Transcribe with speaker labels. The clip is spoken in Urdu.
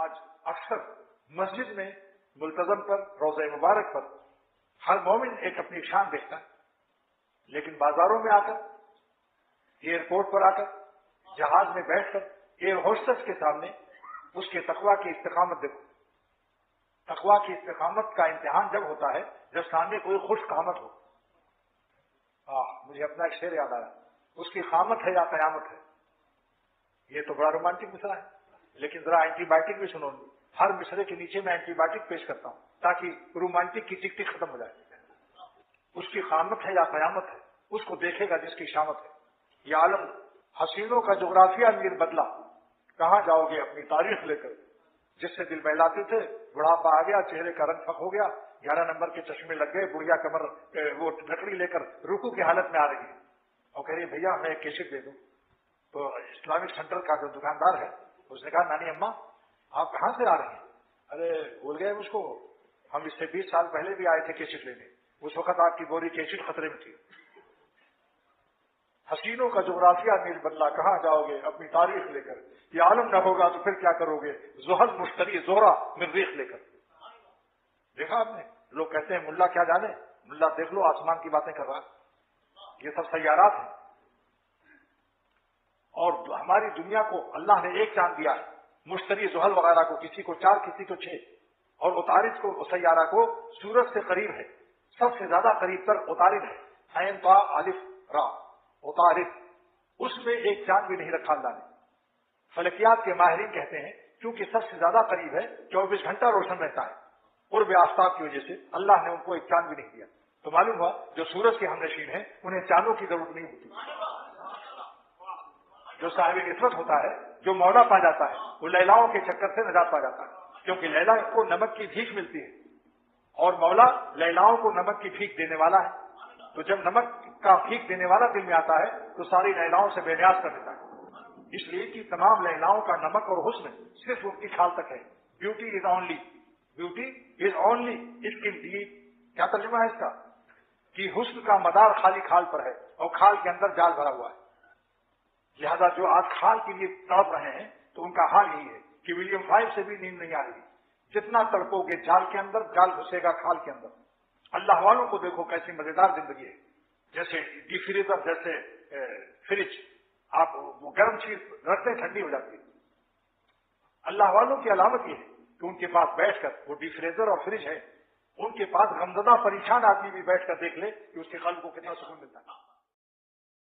Speaker 1: آج اکثر مسجد میں ملتزم پر، روضہ مبارک پر ہر مومن ایک اپنی شان دیکھتا ہے، لیکن بازاروں میں آ کر، ایئرپورٹ پر آ کر، جہاز میں بیٹھ کر ایئر ہوسٹس کے سامنے اس کے تقویٰ کی استقامت دیکھو۔ تقویٰ کی استقامت کا امتحان جب ہوتا ہے جب سامنے کوئی خوش قامت ہو۔ مجھے اپنا ایک شعر یاد آیا، اس کی قامت ہے یا قیامت ہے۔ یہ تو بڑا رومانٹک مصرع ہے، لیکن ذرا اینٹی بایوٹک بھی سنو، ہر مصرے کے نیچے میں اینٹی بایوٹک پیش کرتا ہوں تاکہ رومانٹک کی ٹک ٹک ختم ہو جائے۔ اس کی قامت ہے یا قیامت ہے، اس کو دیکھے گا جس کی شامت ہے۔ یہ عالم حسینوں کا جغرافیہ میر بدلا، کہاں جاؤ گے اپنی تاریخ لے کر؟ جس سے دل بہلاتے تھے بڑھاپا آ گیا، چہرے کا رنگ پھک ہو گیا، 11 نمبر کے چشمے لگ گئے، بڑھیا کمر وہ لکڑی لے کر رکوع کی حالت میں آ رہی ہے اور کہہ رہی بھیا ہمیں ایک کیسٹ دے دو۔ تو اسلامک سینٹر کا جو دکاندار ہے اس نے کہا نانی اماں آپ کہاں سے آ رہے ہیں؟ ارے بھول گئے مجھ کو، ہم اس سے 20 سال پہلے بھی آئے تھے کیسٹ لینے، اس وقت آپ کی بوری کیسٹ خطرے میں تھی۔ حسینوں کا جغرافیہ میل بدلا، کہاں جاؤ گے اپنی تاریخ لے کر؟ یہ عالم نہ ہوگا تو پھر کیا کرو گے؟ زحل مشتری زہرا مریخ لے کر۔ دیکھا آپ نے، لوگ کہتے ہیں ملا کیا جانے، ملا دیکھ لو آسمان کی باتیں کر رہا ہے، یہ سب سیارات ہیں۔ اور ہماری دنیا کو اللہ نے ایک چاند دیا ہے، مشتری زحل وغیرہ کو کسی کو 4 کسی کو 6، اور عطارد کو سیارہ کو سورج سے قریب ہے، سب سے زیادہ قریب تر عطارد ہے، عین طا الف را عطارد، اس میں ایک چاند بھی نہیں رکھا اللہ نے۔ فلکیات کے ماہرین کہتے ہیں کیونکہ سب سے زیادہ قریب ہے 24 گھنٹہ روشن رہتا ہے، قرب آفتاب کی وجہ سے اللہ نے ان کو ایک چاند بھی نہیں دیا، تو معلوم ہوا جو سورج کے ہم نشین ہیں انہیں چاندوں کی ضرورت نہیں ہوتی۔ جو صاحب نسبت ہوتا ہے، جو مولا پا جاتا ہے، وہ لیلاؤں کے چکر سے نجات پا جاتا ہے، کیونکہ لیلا کو نمک کی بھیک ملتی ہے اور مولا لیلاؤں کو نمک کی بھیک دینے والا ہے۔ تو جب نمک کا بھیک دینے والا دل میں آتا ہے تو ساری لیلاؤں سے بے نیاز کر دیتا ہے۔ اس لیے کہ تمام لیلاؤں کا نمک اور حسن صرف ان کی کھال تک ہے۔ Beauty is only, beauty is only skin deep. کیا ترجمہ ہے اس کا؟ کہ حسن کا مدار خالی کھال پر ہے اور کھال کے اندر جال بھرا ہوا ہے۔ لہذا جو آج کھال کے لیے تڑپ رہے ہیں تو ان کا حال یہی ہے کہ ولیم 5 سے بھی نیند نہیں آ رہی، جتنا تڑپو گے جال کے اندر، جال گھسے گا کھال کے اندر۔ اللہ والوں کو دیکھو کیسی مزیدار زندگی ہے، جیسے ڈی فریزر، جیسے فریج، آپ وہ گرم چیز رکھتے ٹھنڈی ہو جاتی ہے۔ اللہ والوں کی علامت یہ ہے کہ ان کے پاس بیٹھ کر، وہ ڈی فریزر اور فریج ہے، ان کے پاس غمزدہ پریشان آدمی بھی بیٹھ کر دیکھ لے کہ اس کے قلب کو کتنا سکون ملتا ہے۔